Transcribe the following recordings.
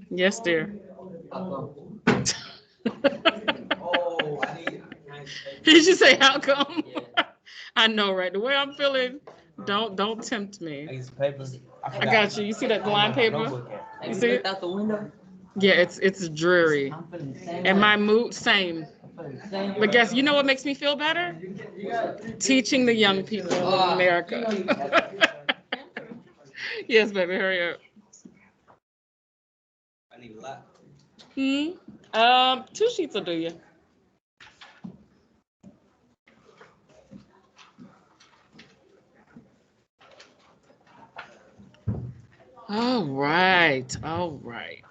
Yes, dear. Did you say how come? I know, right? The way I'm feeling, don't tempt me. I got you. You see that line paper? You see it? Out the window. Yeah, it's dreary. And my mood, same. But guess you know what makes me feel better? Teaching the young people of America. Yes, baby, hurry up. I need a lot. Hmm. 2 sheets will do you. All right. All right.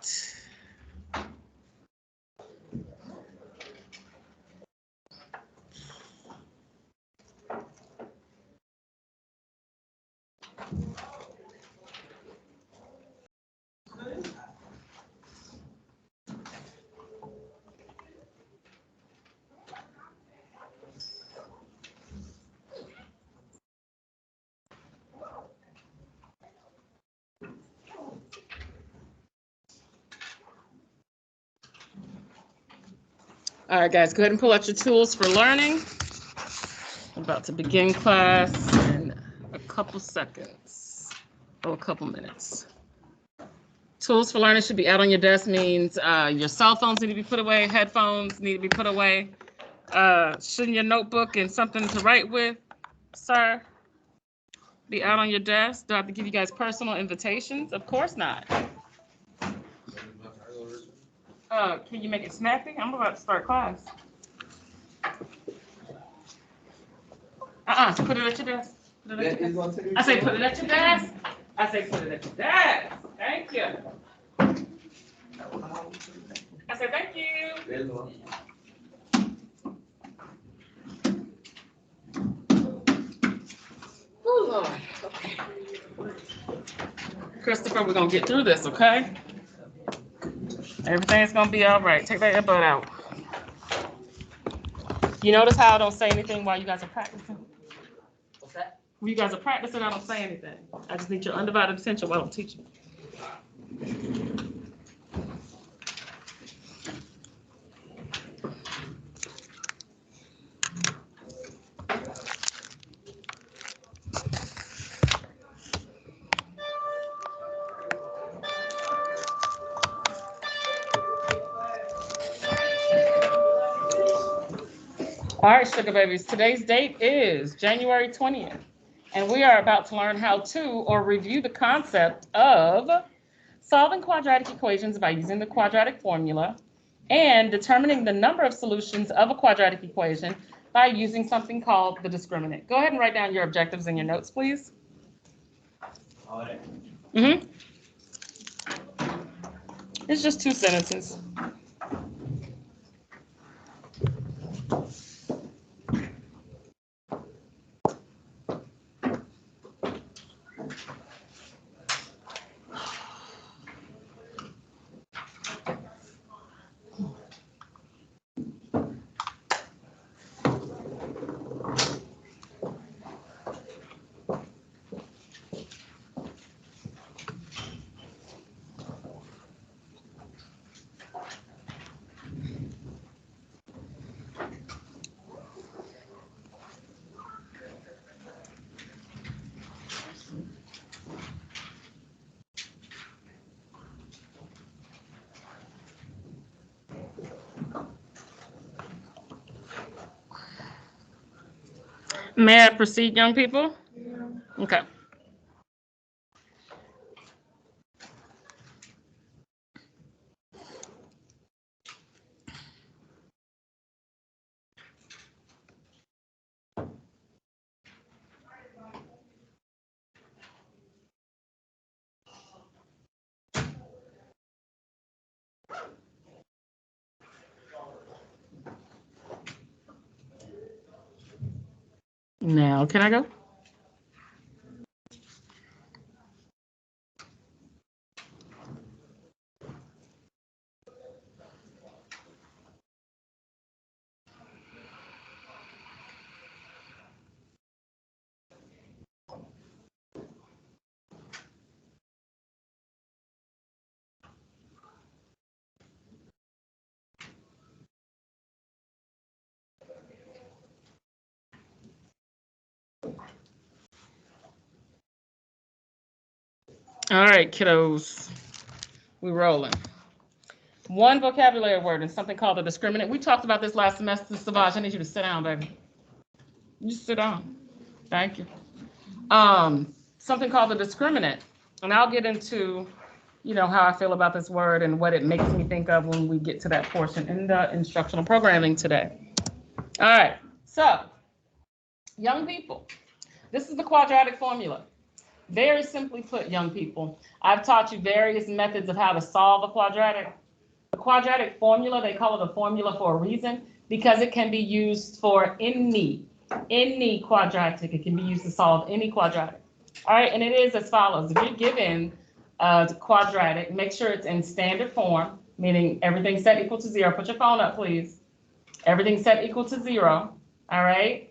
All right, guys, go ahead and pull out your tools for learning. I'm about to begin class in a couple seconds or a couple minutes. Tools for learning should be out on your desk means your cell phones need to be put away, headphones need to be put away. Shouldn't your notebook and something to write with, sir, be out on your desk? Do I have to give you guys personal invitations? Of course not. Can you make it snappy? I'm about to start class. Put it at your desk. Put it at your desk. I say put it at your desk. I say put it at your desk. Thank you. I say thank you. Oh, Lord. Okay. Christopher, we're going to get through this, okay? Everything's going to be all right. Take that earbud out. You notice how I don't say anything while you guys are practicing? What's that? When you guys are practicing, I don't say anything. I just need your undivided attention while I'm teaching. All right, sugar babies, today's date is January 20th, and we are about to learn how to or review the concept of solving quadratic equations by using the quadratic formula and determining the number of solutions of a quadratic equation by using something called the discriminant. Go ahead and write down your objectives in your notes, please. All right. Mm-hmm. It's just 2 sentences. May I proceed, young people? Okay. Now, can I go? All right, kiddos, we rolling. One vocabulary word is something called a discriminant. We talked about this last semester, Savage. I need you to sit down, baby. You sit down. Thank you. Something called the discriminant, and I'll get into, how I feel about this word and what it makes me think of when we get to that portion in the instructional programming today. All right, so young people, this is the quadratic formula. Very simply put, young people, I've taught you various methods of how to solve a quadratic. The quadratic formula, they call it a formula for a reason, because it can be used for any quadratic. It can be used to solve any quadratic. All right, and it is as follows. If you're given a quadratic, make sure it's in standard form, meaning everything set equal to 0. Put your phone up, please. Everything set equal to 0. All right.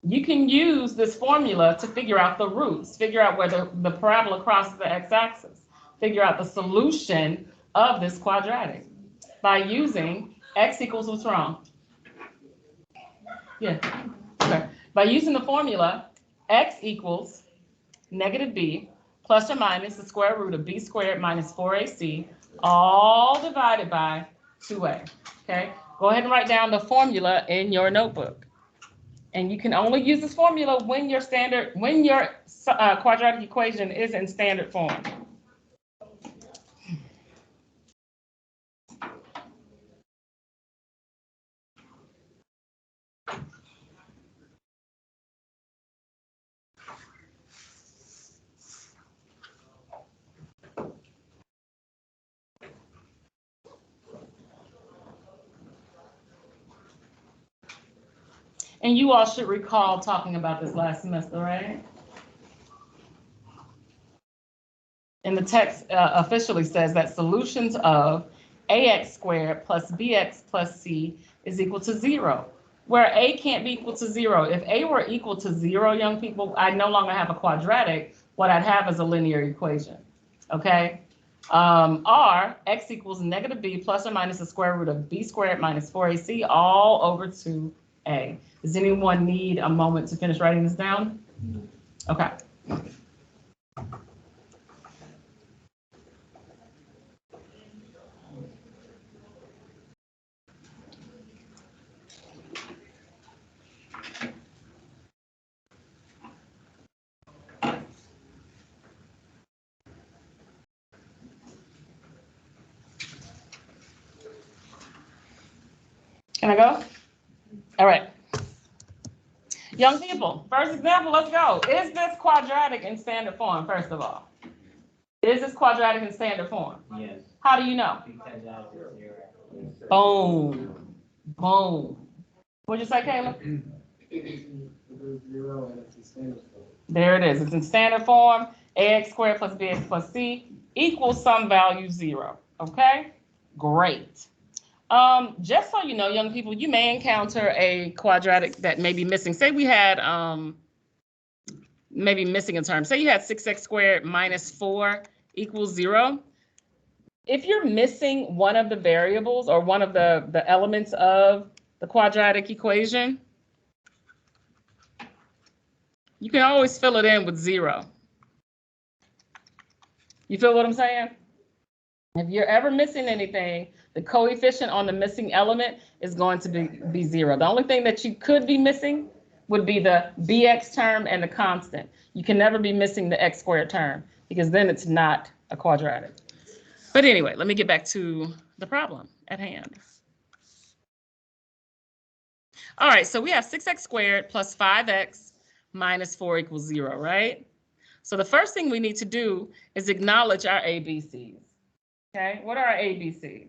You can use this formula to figure out the roots, figure out where the parabola crosses the x-axis, figure out the solution of this quadratic by using x equals what's wrong? Yeah. Okay. By using the formula x equals negative b plus or minus the square root of b squared minus 4ac, all divided by 2a. Okay. Go ahead and write down the formula in your notebook. And you can only use this formula when your quadratic equation is in standard form. And you all should recall talking about this last semester, right? And the text officially says that solutions of ax squared plus bx plus c is equal to 0, where a can't be equal to 0. If a were equal to 0, young people, I'd no longer have a quadratic. What I'd have is a linear equation, okay? R, x equals negative b plus or minus the square root of b squared minus 4ac all over 2a. Does anyone need a moment to finish writing this down? Okay. Can I go? All right. Young people, first example, let's go. Is this quadratic in standard form, first of all? Is this quadratic in standard form? Yes. How do you know? Because that is 0. Boom. Boom. What'd you say, Caleb? There it is. It's in standard form. Ax squared plus bx plus c equals some value 0. Okay? Great. Just so you know, young people, you may encounter a quadratic that may be missing. Say we had maybe missing a term. Say you had 6x squared minus 4 equals 0. If you're missing one of the variables or one of the elements of the quadratic equation, you can always fill it in with 0. You feel what I'm saying? If you're ever missing anything, the coefficient on the missing element is going to be 0. The only thing that you could be missing would be the bx term and the constant. You can never be missing the x squared term because then it's not a quadratic. But anyway, let me get back to the problem at hand. All right, so we have 6x squared plus 5x minus 4 equals 0, right? So the first thing we need to do is acknowledge our ABCs. Okay, what are our ABCs?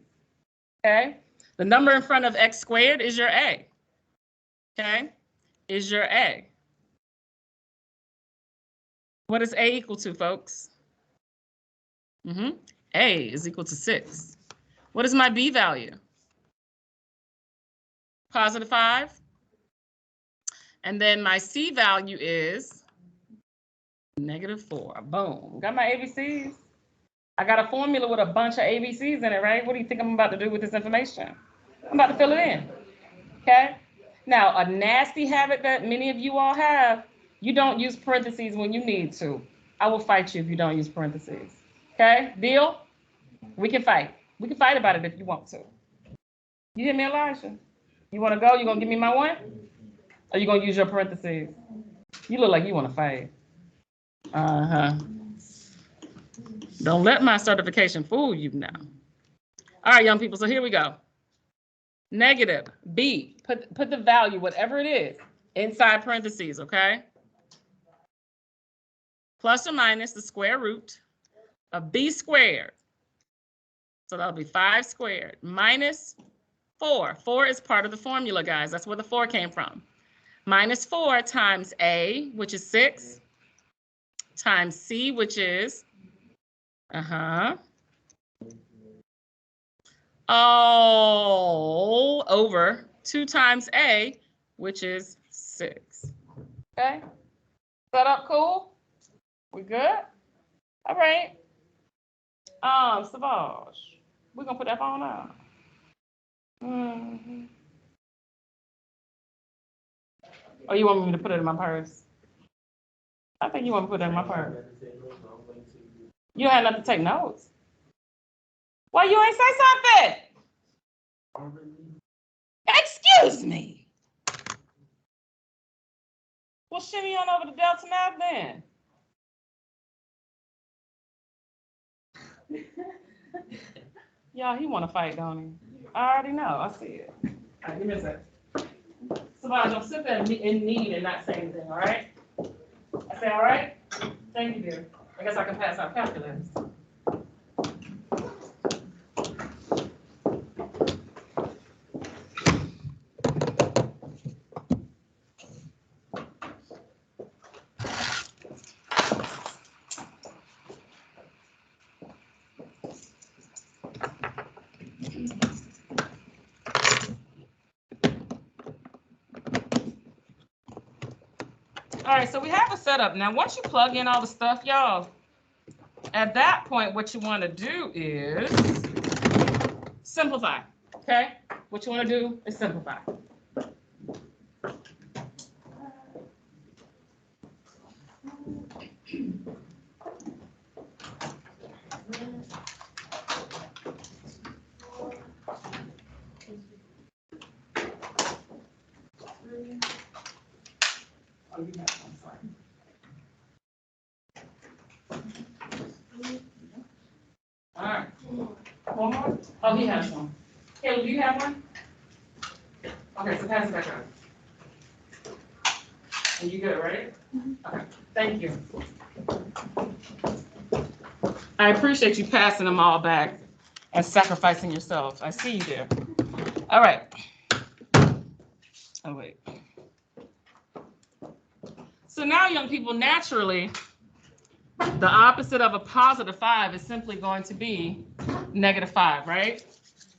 Okay, the number in front of x squared is your A. Okay, is your A. What is A equal to, folks? A is equal to 6. What is my B value? Positive 5. And then my C value is negative 4. Boom. Got my ABCs. I got a formula with a bunch of ABCs in it, right? What do you think I'm about to do with this information? I'm about to fill it in. Okay? Now, a nasty habit that many of you all have, you don't use parentheses when you need to. I will fight you if you don't use parentheses. Okay, deal? We can fight. We can fight about it if you want to. You hear me, Elijah? You want to go? You gonna give me my one? Or you gonna use your parentheses? You look like you want to fight. Uh-huh. Don't let my certification fool you now. All right, young people, so here we go. Negative, B, put the value, whatever it is, inside parentheses, okay? Plus or minus the square root of B squared. So that'll be 5 squared minus 4. 4 is part of the formula, guys. That's where the 4 came from. Minus 4 times A, which is 6, times C, which is, all over 2 times A, which is 6. Okay? Set up cool? We good? All right. Savage, we're gonna put that phone out. Or you want me to put it in my purse? I think you want to put it in my purse. You don't have enough to take notes. Why you ain't say something? Excuse me. Well, shimmy on over to Delta Nav then. Y'all, he want to fight, don't he? I already know. I see it. All right, give me a second. Savage, don't sit there in need and not say anything, all right? I say, all right? Thank you, dear. I guess I can pass out calculators. All right, so we have a setup. Now, once you plug in all the stuff, y'all, at that point, what you want to do is simplify, okay? What you want to do is simplify. All right. One more? Oh, he has one. Caleb, do you have one? Okay, so pass it back up. And you good, right? Okay, thank you. I appreciate you passing them all back and sacrificing yourself. I see you there. All right. Oh, wait. So now, young people, naturally, the opposite of a positive 5 is simply going to be -5, right?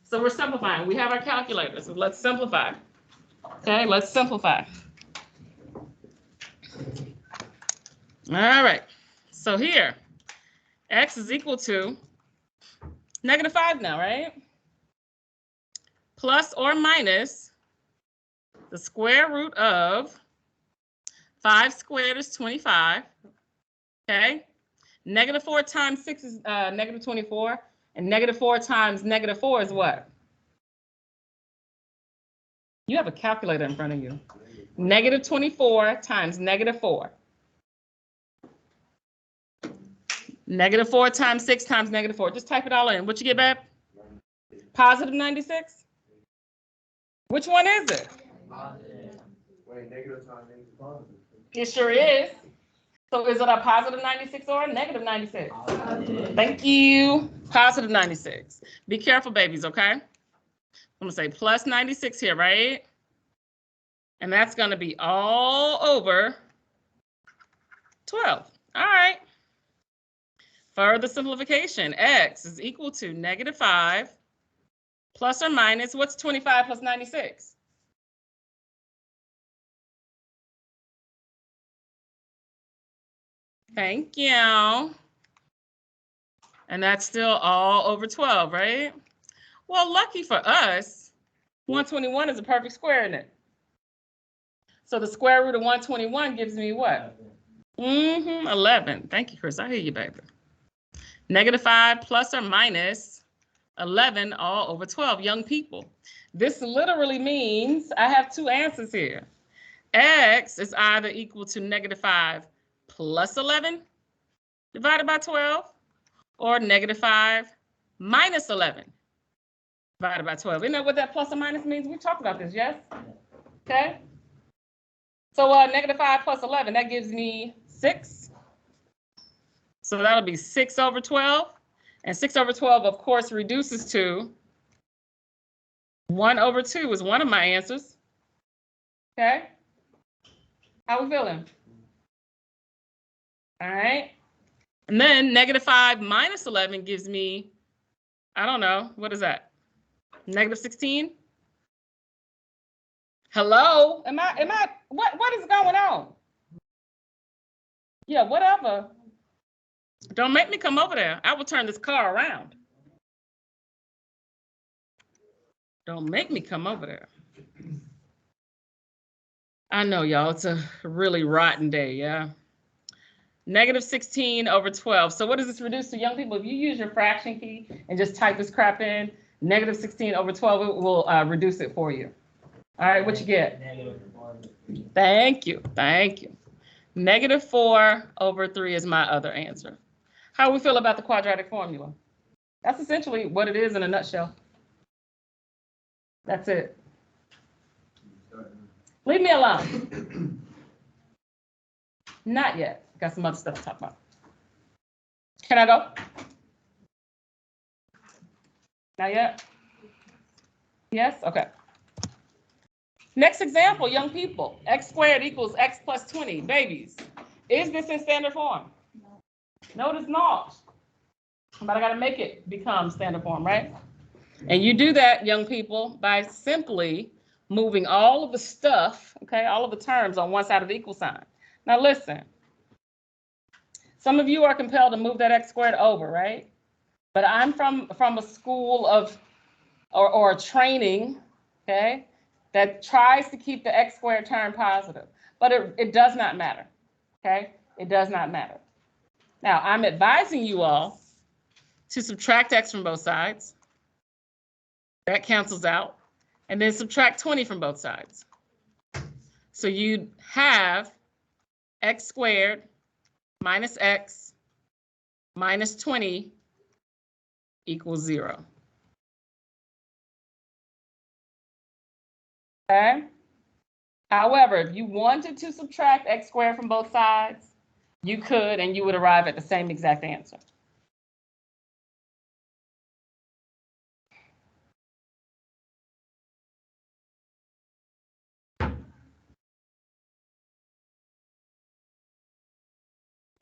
So we're simplifying. We have our calculator, so let's simplify. Okay, let's simplify. All right, so here, x is equal to -5 now, right? Plus or minus the square root of 5 squared is 25, okay? -4 times 6 is -24, and -4 times -4 is what? You have a calculator in front of you. -24 times -4. -4 times 6 times -4. Just type it all in. What you get back? Positive 96? Which one is it? Wait, negative times positive. It sure is. So is it a positive 96 or a negative 96? Positive. Thank you. Positive 96. Be careful, babies, okay? I'm going to say plus 96 here, right? And that's going to be all over 12. All right. Further simplification. X is equal to -5 plus or minus, what's 25 plus 96? Thank you. And that's still all over 12, right? Well, lucky for us, 121 is a perfect square, isn't it? So the square root of 121 gives me what? 11. Thank you, Chris. I hear you, baby. -5 plus or minus 11 all over 12. Young people. This literally means I have two answers here. X is either equal to -5 plus 11 divided by 12 or -5 minus 11 divided by 12. Isn't that what that plus or minus means? We talked about this, yes? Okay. So -5 plus 11, that gives me 6. So that'll be 6 over 12. And 6 over 12, of course, reduces to 1 over 2 is one of my answers. Okay. How we feeling? All right. And then -5 minus 11 gives me, I don't know, what is that? -16? Hello? What is going on? Yeah, whatever. Don't make me come over there. I will turn this car around. Don't make me come over there. I know, y'all, it's a really rotten day, yeah? -16 over 12. So what does this reduce to, young people? If you use your fraction key and just type this crap in, -16 over 12, it will reduce it for you. All right, what you get? Thank you, thank you. -4 over 3 is my other answer. How do we feel about the quadratic formula? That's essentially what it is in a nutshell. That's it. Leave me alone. Not yet. Got some other stuff to talk about. Can I go? Not yet? Yes? Okay. Next example, young people. X squared equals x plus 20. Babies, is this in standard form? No, it is not. But I got to make it become standard form, right? And you do that, young people, by simply moving all of the stuff, okay, all of the terms on one side of the equal sign. Now listen, some of you are compelled to move that x squared over, right? But I'm from a school of, or a training, okay, that tries to keep the x squared term positive. But it does not matter, okay? It does not matter. Now, I'm advising you all to subtract x from both sides. That cancels out. And then subtract 20 from both sides. So you have x squared minus x minus 20 equals 0. Okay? However, if you wanted to subtract x squared from both sides, you could, and you would arrive at the same exact answer.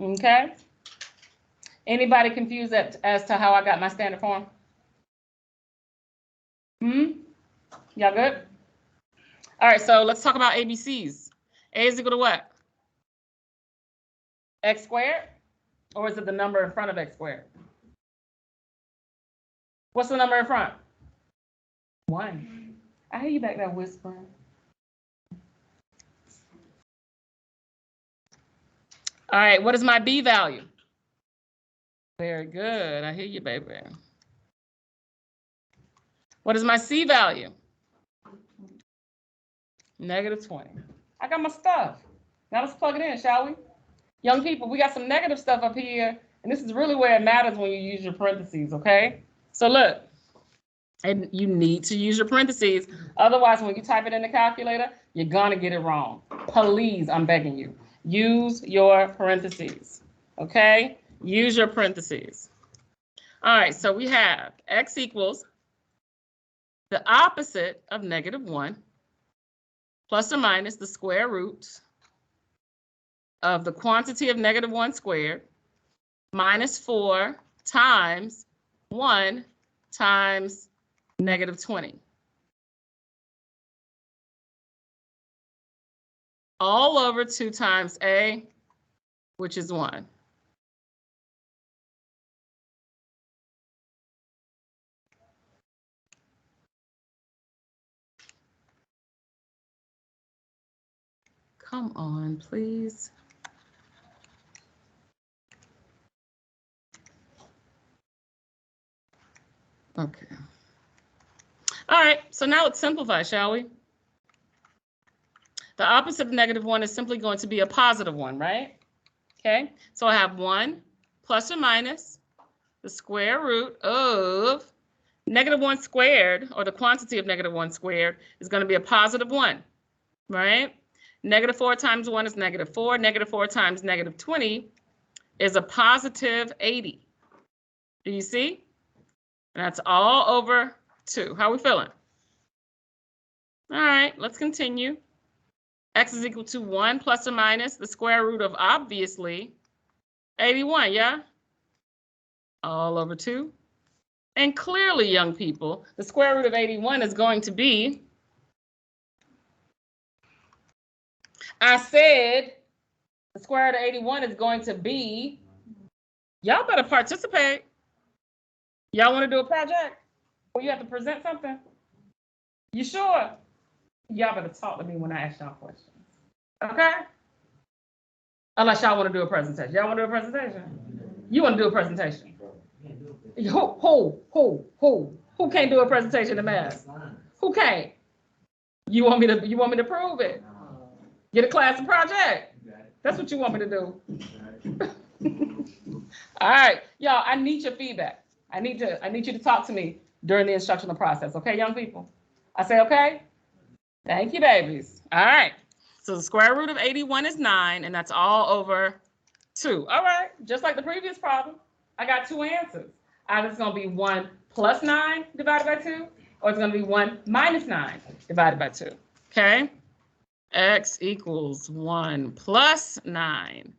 Okay? Anybody confused as to how I got my standard form? Y'all good? All right, so let's talk about ABCs. A is equal to what? X squared? Or is it the number in front of x squared? What's the number in front? 1. I hear you back there whispering. All right, what is my B value? Very good. I hear you, baby. What is my C value? -20. I got my stuff. Now let's plug it in, shall we? Young people, we got some negative stuff up here, and this is really where it matters when you use your parentheses, okay? So look, and you need to use your parentheses. Otherwise, when you type it in the calculator, you're gonna get it wrong. Please, I'm begging you, use your parentheses, okay? Use your parentheses. All right, so we have x equals the opposite of -1 plus or minus the square root of the quantity of -1 squared minus 4 times 1 times -20. All over 2 times a, which is 1. Come on, please. Okay. All right, so now let's simplify, shall we? The opposite of -1 is simply going to be a positive one, right? Okay, so I have 1 plus or minus the square root of -1 squared, or the quantity of -1 squared, is going to be a positive 1, right? -4 times 1 is -4. -4 times -20 is a positive 80. Do you see? And that's all over 2. How are we feeling? All right, let's continue. X is equal to 1 plus or minus the square root of, obviously, 81, yeah? All over 2. And clearly, young people, the square root of 81 is going to be, I said the square root of 81 is going to be, y'all better participate. Y'all want to do a project where you have to present something? You sure? Y'all better talk to me when I ask y'all questions. Okay? Unless y'all want to do a presentation. Y'all want to do a presentation? You want to do a presentation? Who can't do a presentation in math? Who can't? You want me to prove it? Get a class and project. That's what you want me to do. All right, y'all, I need your feedback. I need you to talk to me during the instructional process. Okay, young people? I say okay? Thank you, babies. All right. So the square root of 81 is 9, and that's all over 2. All right, just like the previous problem, I got 2 answers. Either it's going to be 1 plus 9 divided by 2, or it's going to be 1 minus 9 divided by 2. Okay? X equals 1 plus 9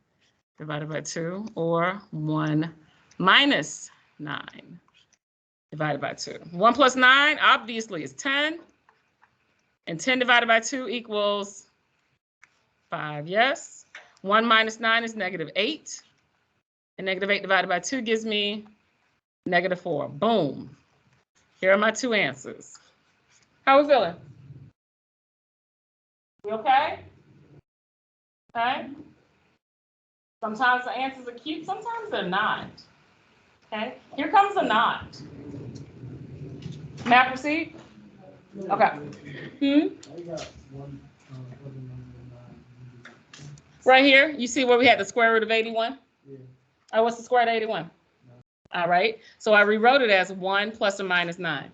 divided by 2, or 1 minus 9 divided by 2. 1 plus 9, obviously, is 10. And 10 divided by 2 equals 5, yes. 1 minus 9 is -8. And -8 divided by 2 gives me -4. Boom. Here are my 2 answers. How are we feeling? We okay? Okay. Sometimes the answers are cute, sometimes they're not. Okay. Here comes a not. May I proceed? Okay. Right here, you see where we had the square root of 81? Yeah. Oh, what's the square root of 81? No. All right. So I rewrote it as 1 plus or minus 9.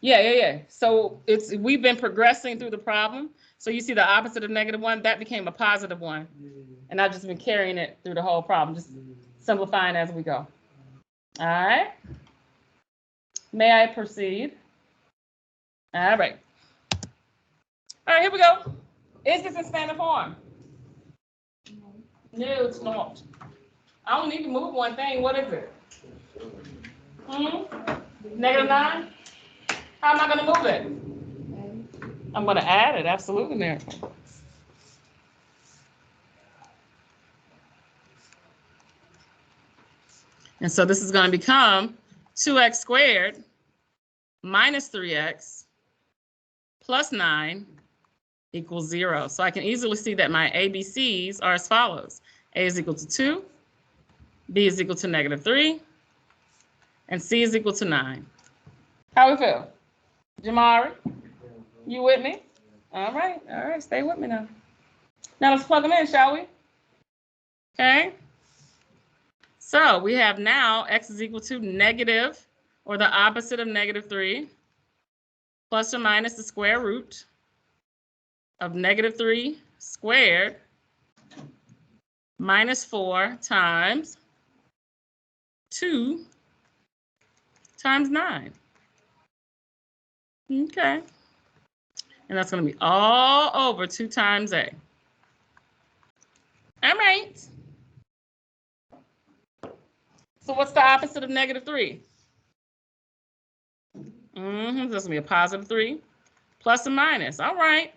Yeah. So we've been progressing through the problem. So you see the opposite of -1, that became a positive 1. And I've just been carrying it through the whole problem, just simplifying as we go. All right. May I proceed? All right. All right, here we go. Is this in standard form? No, it's not. I don't need to move one thing. What is it? -9? How am I going to move it? I'm going to add it. Absolutely, Miracle. And so this is going to become 2x squared minus 3x plus 9 equals 0. So I can easily see that my ABCs are as follows. A is equal to 2, B is equal to -3, and C is equal to 9. How we feel? Jamari, you with me? All right, stay with me now. Now let's plug them in, shall we? Okay. So we have now x is equal to negative, or the opposite of -3, plus or minus the square root of -3 squared minus 4 times 2 times 9. Okay. And that's going to be all over 2 times a. All right. So what's the opposite of -3? This is going to be a positive 3 plus or minus. All right.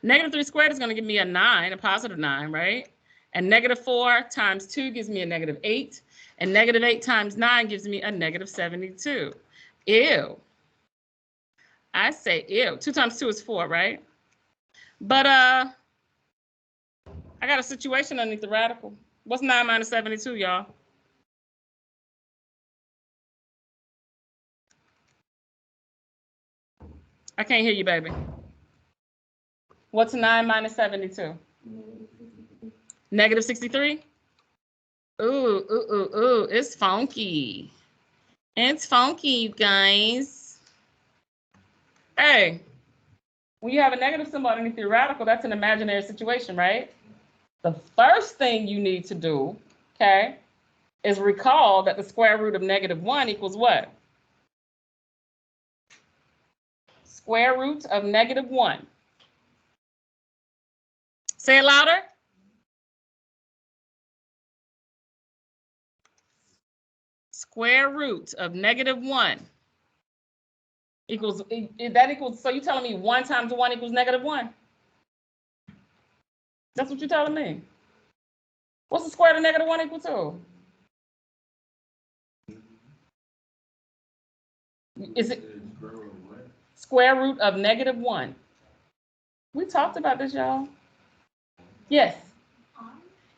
-3 squared is going to give me a 9, a positive 9, right? And -4 times 2 gives me a -8. And -8 times 9 gives me a -72. Ew. I say ew. 2 times 2 is 4, right? But I got a situation underneath the radical. What's 9 minus 72, y'all? I can't hear you, baby. What's 9 minus 72? Negative 63? Ooh, it's funky. It's funky, you guys. Hey, when you have a negative symbol underneath your radical, that's an imaginary situation, right? The first thing you need to do, okay, is recall that the square root of -1 equals what? Square root of -1. Say it louder. Square root of -1 equals, that equals, so you're telling me 1 times 1 equals -1? That's what you're telling me. What's the square root of -1 equal to? Is it square root of -1? We talked about this, y'all. Yes.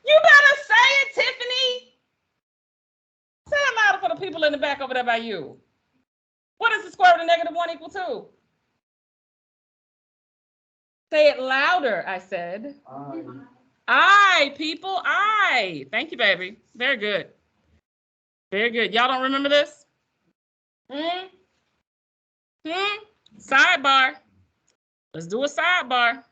You better say it, Tiffany. Say it louder for the people in the back over there by you. What is the square root of -1 equal to? Say it louder, I said. I, people, I. Thank you, baby. Very good. Very good. Y'all don't remember this? Sidebar. Let's do a sidebar.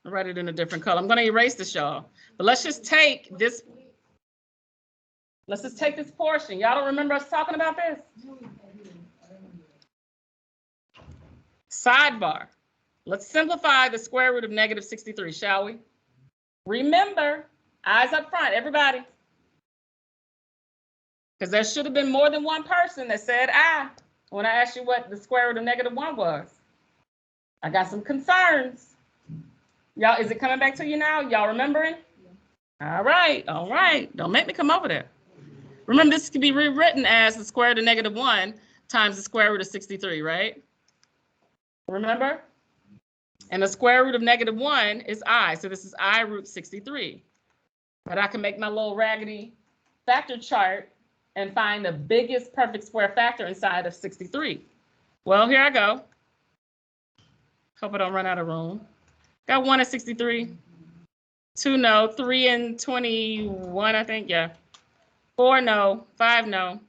I'll write it in a different color. I'm going to erase this, y'all. But let's just take this. Let's just take this portion. Y'all don't remember us talking about this? Sidebar. Let's simplify the square root of -63, shall we? Remember, eyes up front, everybody. Because there should have been more than one person that said I when I asked you what the square root of -1 was. I got some concerns. Y'all, is it coming back to you now? Y'all remembering? All right, all right. Don't make me come over there. Remember, this can be rewritten as the square root of -1 times the square root of 63, right? Remember? And the square root of -1 is I, so this is I root 63. But I can make my little raggedy factor chart and find the biggest perfect square factor inside of 63. Well, here I go. Hope I don't run out of room. Got 1 at 63. 2 no, 3 and 21, I think, yeah. 4 no, 5 no,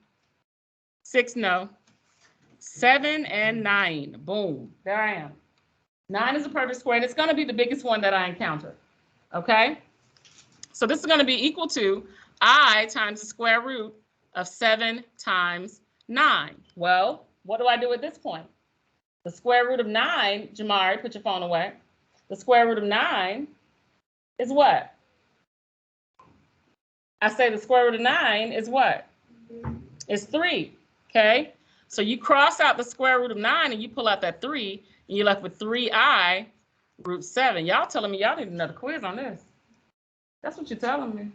6 no, 7 and 9. Boom, there I am. 9 is a perfect square, and it's going to be the biggest one that I encounter. Okay? So this is going to be equal to I times the square root of 7 times 9. Well, what do I do at this point? The square root of 9, Jamari, put your phone away. The square root of 9 is what? I say the square root of 9 is what? It's 3, okay? So you cross out the square root of 9 and you pull out that 3, and you're left with 3I root 7. Y'all telling me y'all need another quiz on this. That's what you're telling me.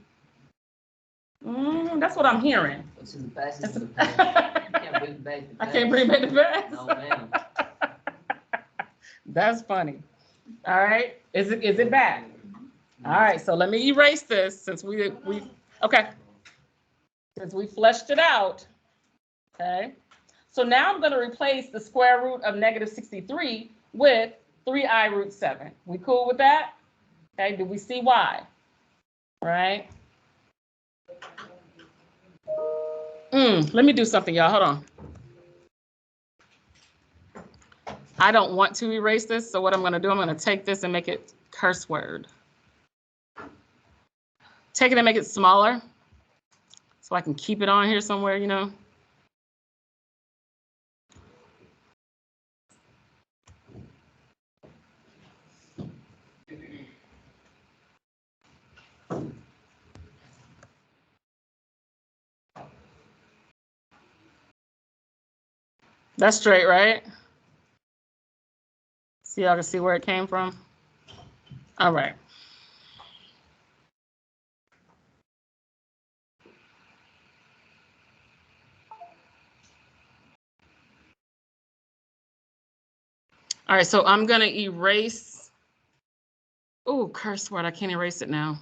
That's what I'm hearing. I can't bring back the past. No, ma'am. That's funny. All right. Is it back? All right. So let me erase this since we okay. Since we fleshed it out. Okay. So now I'm going to replace the square root of -63 with 3I root 7. We cool with that? Okay. Do we see why? Right. Let me do something, y'all. Hold on. I don't want to erase this, so what I'm going to do, I'm going to take this and make it curse word. Take it and make it smaller so I can keep it on here somewhere, you know. That's straight, right? So y'all can see where it came from. All right. All right, so I'm going to erase Oh, curse word. I can't erase it now.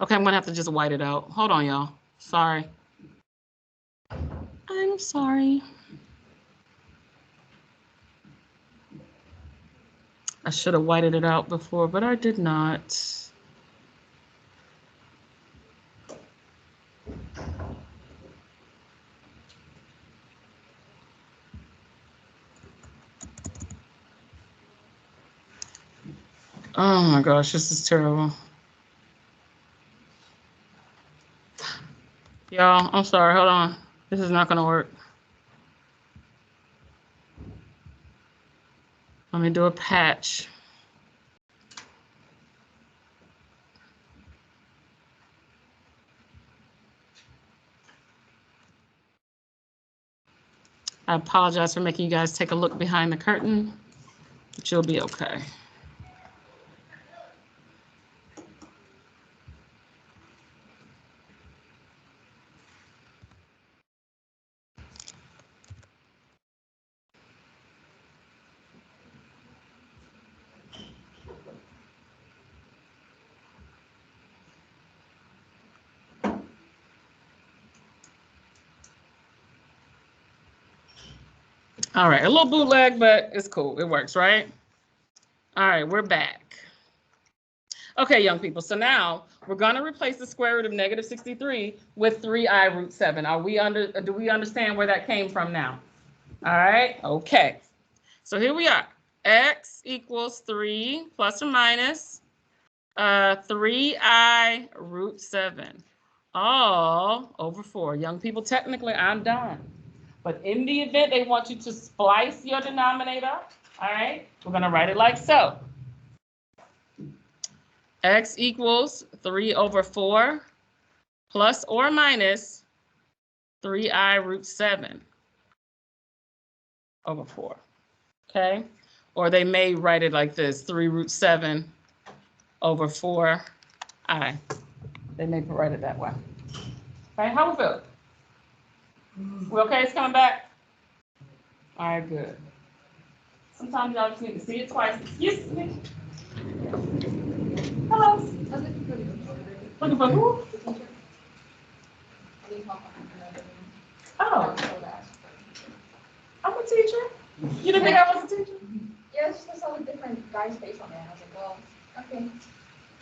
Okay, I'm going to have to just white it out. Hold on, y'all. Sorry. I'm sorry. I should have whited it out before, but I did not. Oh my gosh, this is terrible. Y'all, I'm sorry. Hold on. This is not going to work. Let me do a patch. I apologize for making you guys take a look behind the curtain, but you'll be okay. All right, a little bootleg, but it's cool. It works, right? All right, we're back. Okay, young people, so now we're going to replace the square root of negative 63 with 3i root 7. Do we understand where that came from now? All right, okay. So here we are. X equals 3 plus or minus 3i root 7 all over 4. Young people, technically, I'm done. But in the event they want you to splice your denominator, all right, we're going to write it like so. X equals 3 over 4 plus or minus 3i root 7 over 4, okay? Or they may write it like this, 3 root 7 over 4i. They may write it that way. Okay, how we feel? We okay? It's coming back? All right, good. Sometimes y'all just need to see it twice. Excuse me. Hello. Looking for who? Oh, I'm a teacher. You didn't think I was a teacher? Yeah, it's just all the different guys' face on there. I was like, well, okay.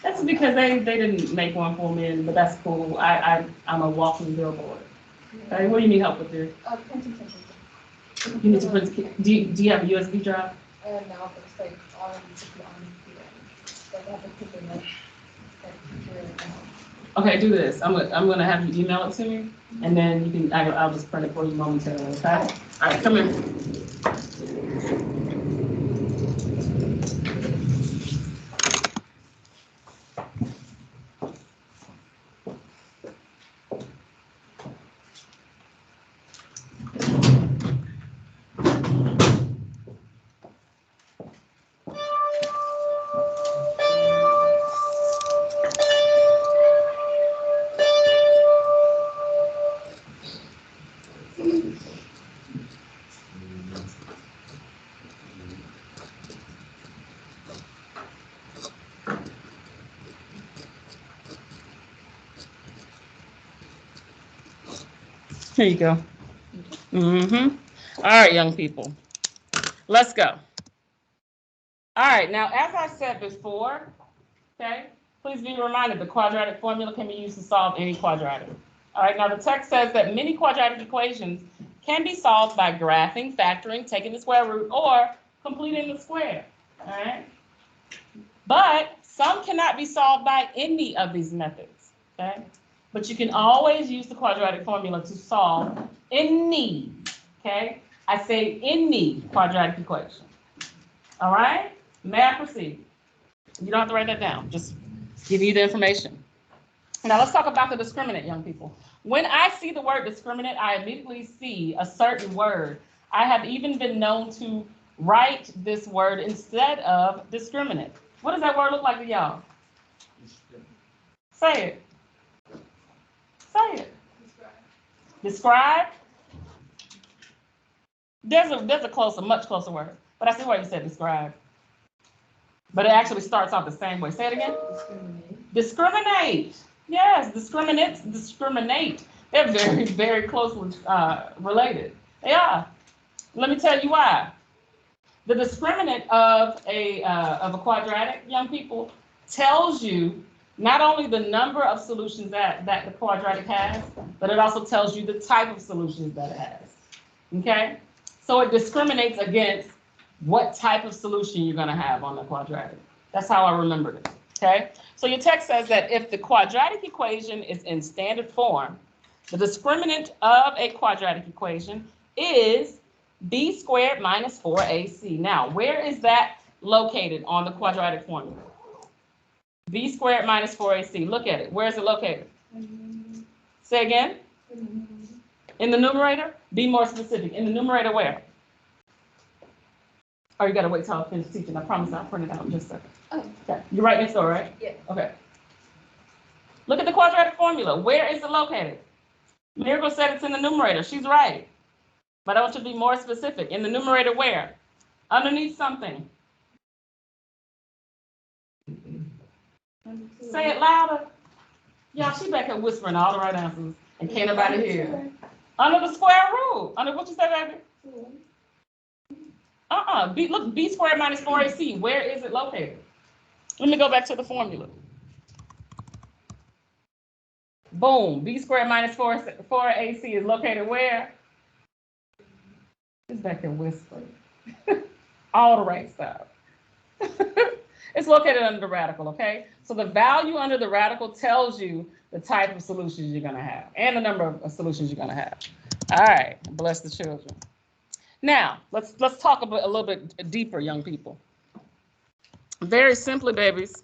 That's because they didn't make one for me, but that's cool. I'm a walking billboard. Okay, what do you need help with here? Printing something. You need to print. Do you have a USB drive? No, but it's like all of these on the computer. Like I have to put in like computer. Okay, do this. I'm gonna have you email it to me, and then you can. I'll just print it for you momentarily. Okay. All right, come here. Here you go. Mm-hmm. All right, young people. Let's go. All right, now as I said before, okay, please be reminded the quadratic formula can be used to solve any quadratic. All right, now the text says that many quadratic equations can be solved by graphing, factoring, taking the square root, or completing the square. All right, but some cannot be solved by any of these methods. Okay, but you can always use the quadratic formula to solve any. Okay, I say any quadratic equation. All right, may I proceed? You don't have to write that down, just give you the information. Now let's talk about the discriminant, young people. When I see the word discriminant, I immediately see a certain word. I have even been known to write this word instead of discriminant. What does that word look like to y'all? Say it. Say it. Describe. There's a closer, much closer word, but I see why you said describe. but it actually starts out the same way. Say it again. Discriminate. Yes, discriminate. They're very, very closely related. They are. Let me tell you why. The discriminant of a quadratic, young people, tells you not only the number of solutions that the quadratic has, but it also tells you the type of solutions that it has. Okay? So it discriminates against what type of solution you're going to have on the quadratic. That's how I remembered it. Okay? So your text says that if the quadratic equation is in standard form, the discriminant of a quadratic equation is b squared minus 4ac. Now, where is that located on the quadratic formula? B squared minus 4ac. Look at it. Where is it located? Say again. In the numerator? Be more specific. In the numerator where? Oh, you got to wait till I finish teaching. I promise I'll print it out in just a second. Oh. Okay. You're right next door, right? Yeah. Okay. Look at the quadratic formula. Where is it located? Miracle said it's in the numerator. She's right. But I want you to be more specific. In the numerator where? Underneath something. Say it louder. Y'all, she back here whispering all the right answers and can't nobody hear. Under the square root. Under what you say, baby? Look, b squared minus 4ac. Where is it located? Let me go back to the formula. Boom. B squared minus 4ac is located where? It's back here whispering. All the right stuff. It's located under the radical, okay? So the value under the radical tells you the type of solutions you're going to have and the number of solutions you're going to have. All right. Bless the children. Now, let's talk a little bit deeper, young people. Very simply, babies,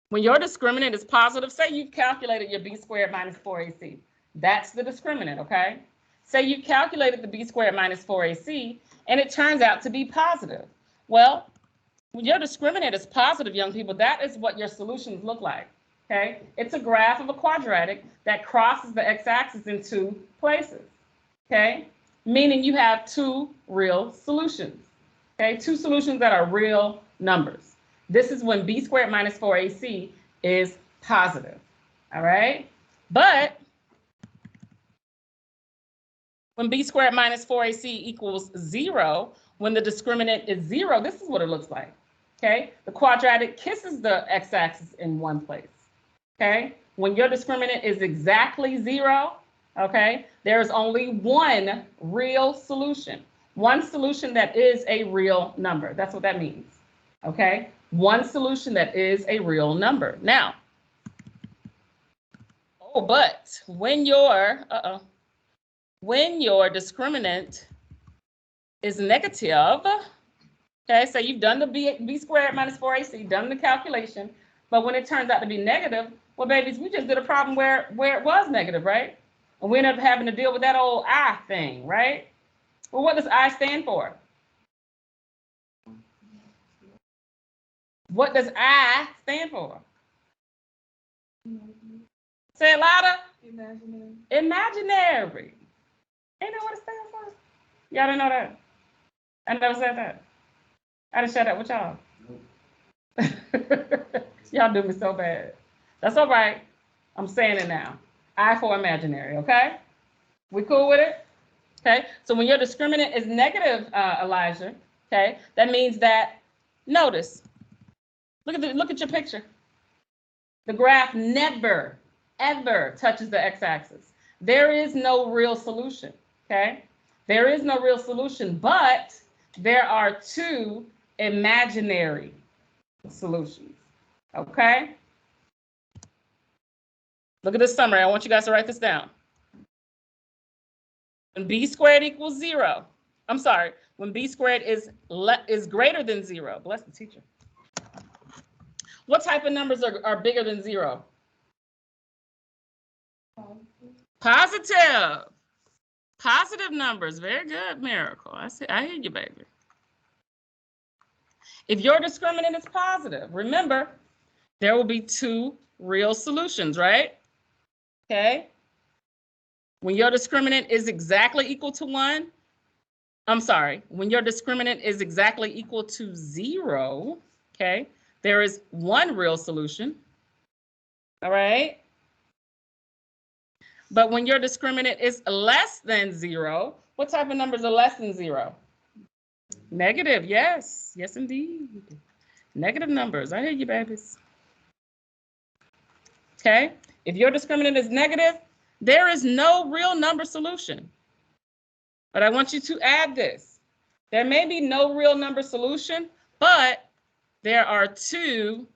when your discriminant is positive, say you've calculated your b squared minus 4ac. That's the discriminant, okay? Say you calculated the b squared minus 4ac, and it turns out to be positive. Well, when your discriminant is positive, young people, that is what your solutions look like, okay? It's a graph of a quadratic that crosses the x-axis in two places, okay? Meaning you have two real solutions, okay? Two solutions that are real numbers. This is when b squared minus 4ac is positive, all right? But when b squared minus 4ac equals 0, when the discriminant is 0, this is what it looks like, okay? The quadratic kisses the x-axis in one place, okay? When your discriminant is exactly 0, okay, there's only one real solution. One solution that is a real number. That's what that means, okay? One solution that is a real number. Now, but when your discriminant is negative, okay, so you've done the b squared minus 4ac, done the calculation, but when it turns out to be negative, well, babies, we just did a problem where it was negative, right? And we ended up having to deal with that old I thing, right? Well, what does I stand for? What does I stand for? Say it louder. Imaginary. Imaginary. Ain't that what it stands for? Y'all didn't know that? I never said that. I didn't share that with y'all. Nope. Y'all do me so bad. That's all right. I'm saying it now. I for imaginary, okay? We cool with it? Okay, so when your discriminant is negative, Elijah, okay, that means that, notice, look at your picture. The graph never, ever touches the x-axis. There is no real solution, okay? There is no real solution, but there are two imaginary solutions, okay? Look at this summary. I want you guys to write this down. When b squared equals 0, I'm sorry, when b squared is greater than 0, bless the teacher. What type of numbers are bigger than 0? Positive. Positive numbers. Very good, Miracle. I hear you, baby. If your discriminant is positive, remember, there will be two real solutions, right? Okay. When your discriminant is exactly equal to 1, I'm sorry, when your discriminant is exactly equal to 0, okay, there is one real solution. All right. But when your discriminant is less than 0, what type of numbers are less than 0? Negative, yes. Yes, indeed. Negative numbers. I hear you, babies. Okay. If your discriminant is negative, there is no real number solution. But I want you to add this. There may be no real number solution, but there are two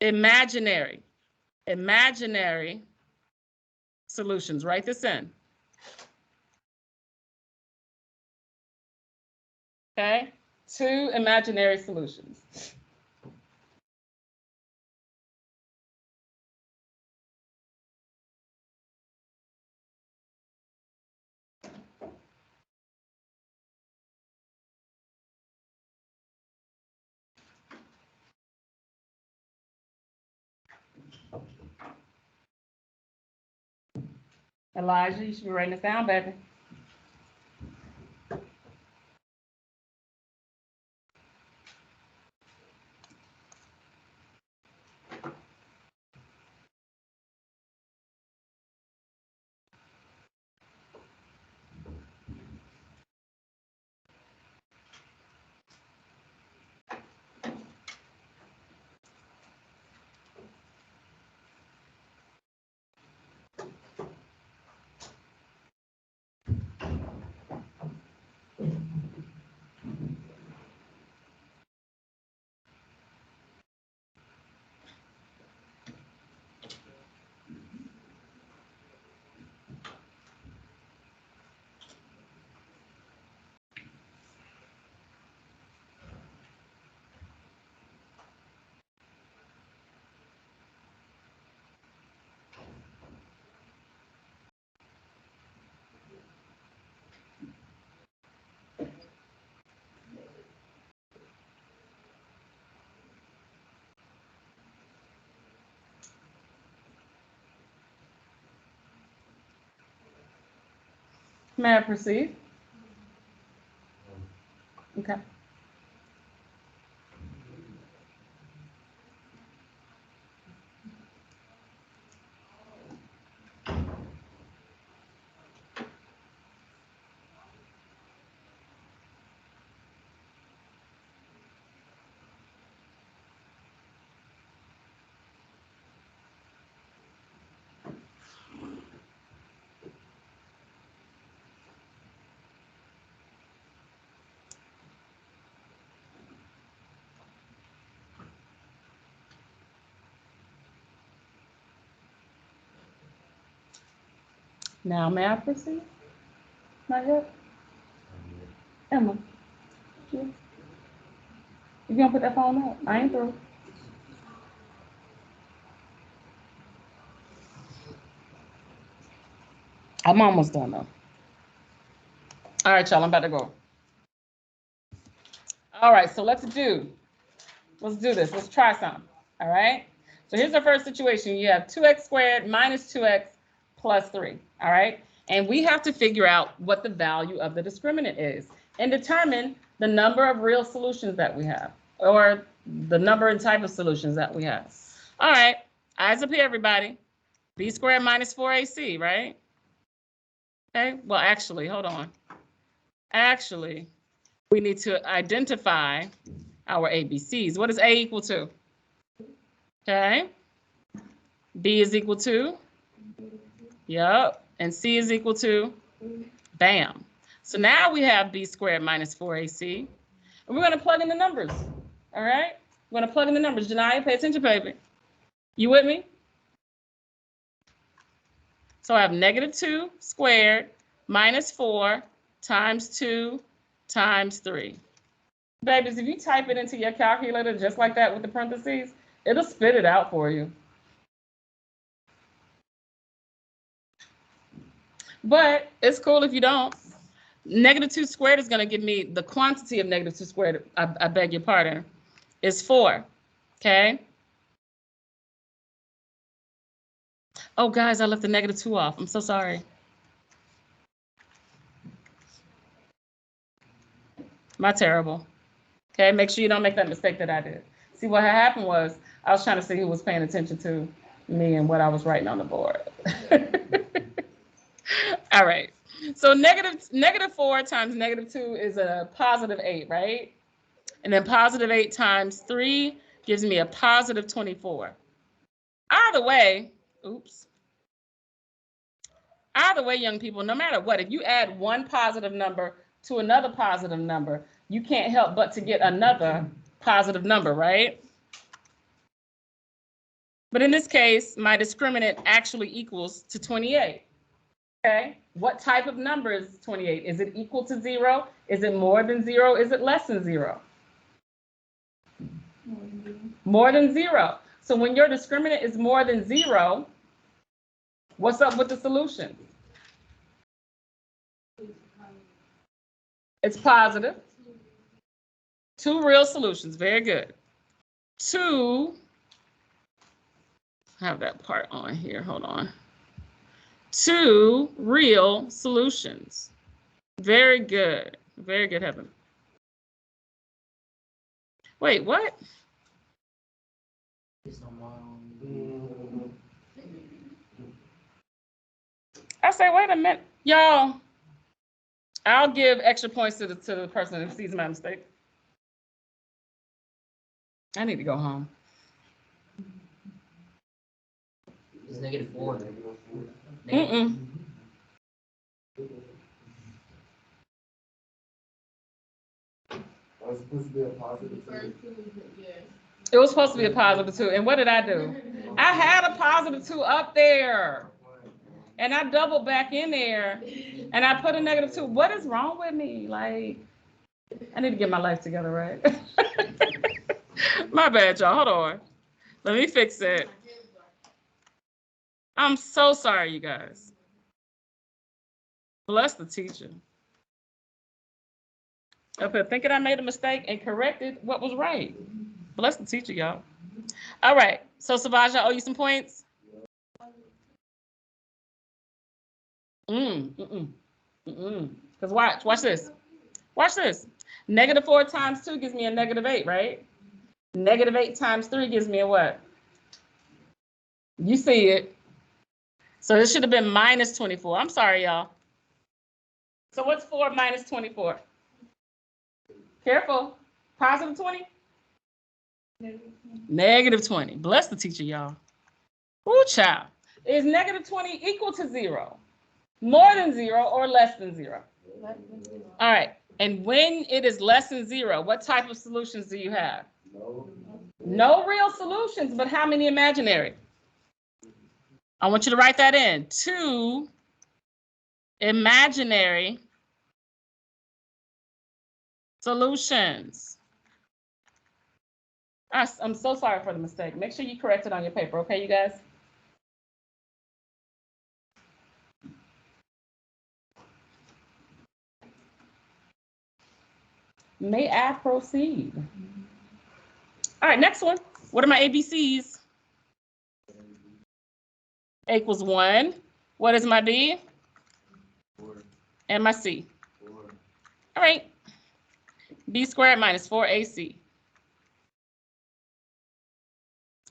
imaginary solutions. Write this in. Okay? Two imaginary solutions. Elijah, you should be writing this down, baby. May I proceed? Okay. Now, may I proceed? Not yet? Emma, you gonna put that phone up? I ain't through. I'm almost done though. All right, y'all, I'm about to go. All right, so let's do this. Let's try some. All right. So here's our first situation. You have 2x squared minus 2x plus 3. All right. And we have to figure out what the value of the discriminant is and determine the number of real solutions that we have, or the number and type of solutions that we have. All right. Eyes up here, everybody. B squared minus 4AC, right? Okay. Well, actually, hold on. Actually, we need to identify our ABCs. What is A equal to? Okay. B is equal to? Yep. And C is equal to? Bam. So now we have B squared minus 4AC. And we're going to plug in the numbers. All right? We're going to plug in the numbers. Janiyah, pay attention, baby. You with me? So I have negative 2 squared minus 4 times 2 times 3. Babies, if you type it into your calculator just like that with the parentheses, it'll spit it out for you. But it's cool if you don't. Negative 2 squared is going to give me the quantity of negative 2 squared, I beg your pardon, is 4. Okay? Oh, guys, I left the negative 2 off. I'm so sorry. My terrible. Okay, make sure you don't make that mistake that I did. See, what had happened was I was trying to see who was paying attention to me and what I was writing on the board. All right. So negative 4 times negative 2 is a positive 8, right? And then positive 8 times 3 gives me a positive 24. Either way, young people, no matter what, if you add one positive number to another positive number, you can't help but to get another positive number, right? But in this case, my discriminant actually equals to 28. Okay, what type of number is 28? Is it equal to 0? Is it more than 0? Is it less than 0? More than 0. So when your discriminant is more than 0, what's up with the solution? It's positive. 2 real solutions. Very good. 2, have that part on here. Hold on. 2 real solutions. Very good. Very good, Heaven. Wait, what? I say, wait a minute. Y'all, I'll give extra points to the person who sees my mistake. I need to go home. It's negative 4. Mm-mm. Was supposed to be a positive 2. It was supposed to be a positive 2. And what did I do? I had a positive 2 up there. And I doubled back in there. And I put a negative 2. What is wrong with me? Like, I need to get my life together, right? My bad, y'all. Hold on. Let me fix it. I'm so sorry, you guys. Bless the teacher. Up here thinking I made a mistake and corrected what was right. Bless the teacher, y'all. All right. So, Savage, I owe you some points. Because watch this. Watch this. Negative 4 times 2 gives me a negative 8, right? Negative 8 times 3 gives me a what? You see it. So this should have been minus 24. I'm sorry, y'all. So what's 4 minus 24? Careful. Positive 20? Negative 20. Bless the teacher, y'all. Ooh, child. Is negative 20 equal to 0? More than 0 or less than 0? All right. And when it is less than 0, what type of solutions do you have? No real solutions, but how many imaginary? I want you to write that in. 2 imaginary solutions. I'm so sorry for the mistake. Make sure you correct it on your paper, okay, you guys? May I proceed? All right, next one. What are my ABCs? A equals 1. What is my B? 4. And my C? 4. All right. B squared minus 4AC.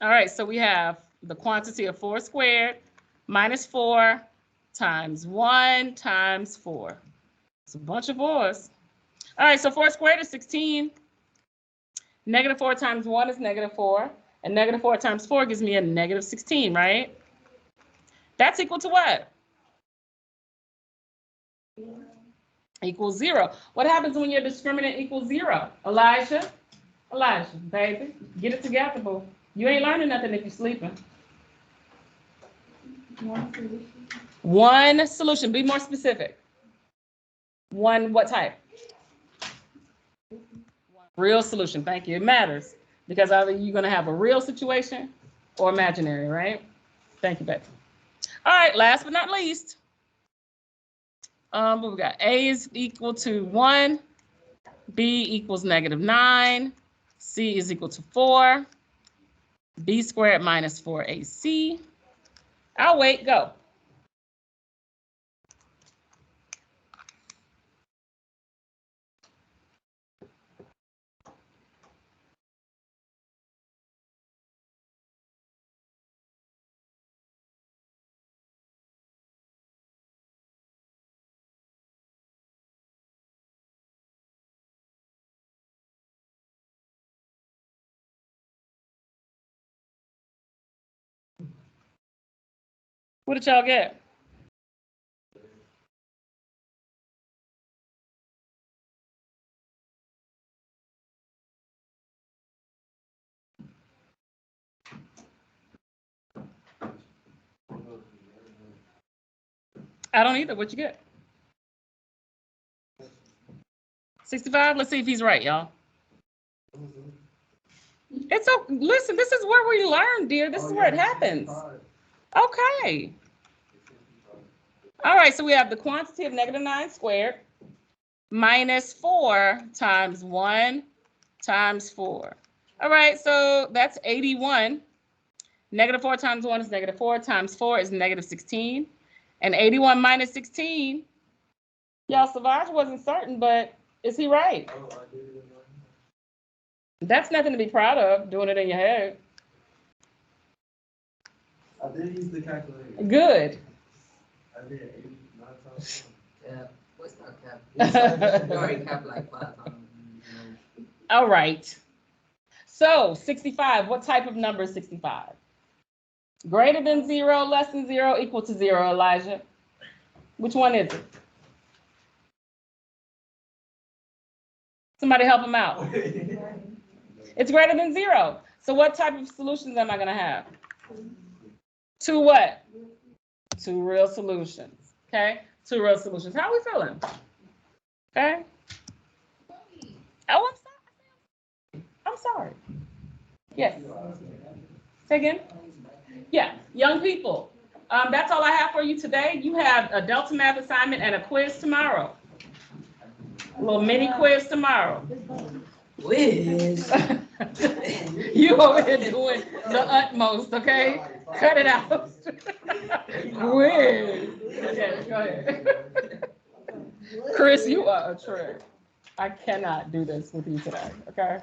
All right, so we have the quantity of 4 squared minus 4 times 1 times 4. It's a bunch of 4s. All right, so 4 squared is 16. Negative 4 times 1 is negative 4. And negative 4 times 4 gives me a negative 16, right? That's equal to what? Equals 0. What happens when your discriminant equals 0? Elijah, baby, get it together, boo. You ain't learning nothing if you're sleeping. One solution. Be more specific. One what type? Real solution. Thank you. It matters because either you're going to have a real situation or imaginary, right? Thank you, Becky. All right. Last but not least, what we got? A is equal to 1. B equals negative 9. C is equal to 4. B squared minus 4AC. I'll wait. Go. What did y'all get? I don't either. What'd you get? 65? Let's see if he's right, y'all. It's okay. Listen, this is where we learn, dear. This is where it happens. Okay. All right, so we have the quantity of -9 squared minus 4 times 1 times 4. All right, so that's 81. -4 times 1 is -4 times 4 is -16. And 81 minus 16, y'all, Savage wasn't certain, but is he right? That's nothing to be proud of, doing it in your head. I did use the calculator. Good. I did 89 times. Cap. What's not cap? You already capped like 5 times. All right. So 65, what type of number is 65? Greater than 0, less than 0, equal to 0, Elijah. Which one is it? Somebody help him out. It's greater than 0. So what type of solutions am I going to have? 2 what? 2 real solutions. Okay? 2 real solutions. How are we feeling? Okay? Oh, I'm sorry. I'm sorry. Yes. Say again? Yeah. Young people. That's all I have for you today. You have a Delta Math assignment and a quiz tomorrow. A little mini quiz tomorrow. Whiz. You over here doing the utmost, okay? Cut it out. Quiz. Okay, go ahead. Chris, you are a trip. I cannot do this with you today, okay?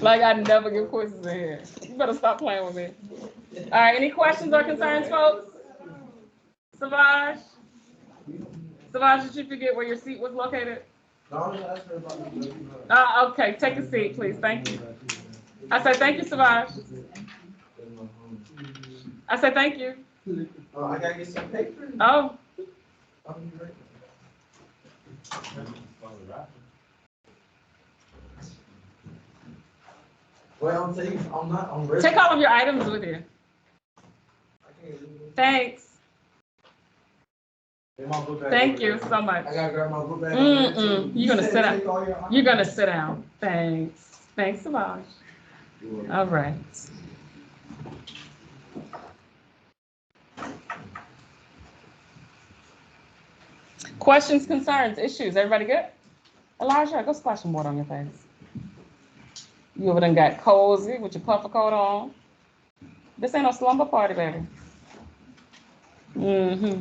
Like I never give quizzes in here. You better stop playing with me. All right, any questions or concerns, folks? Savage? Savage, did you forget where your seat was located? Okay, take a seat, please. Thank you. I said thank you, Savage. I said thank you. I gotta get some paper. Oh. Well, I'm saying I'm ready. Take all of your items with you. Thanks. Thank you so much. I gotta grab my book bag. You're gonna sit down. You're gonna sit down. Thanks. Thanks, Savage. All right. Questions, concerns, issues. Everybody good? Elijah, go splash some water on your face. You over there got cozy with your puffer coat on. This ain't no slumber party, baby. Mm-hmm.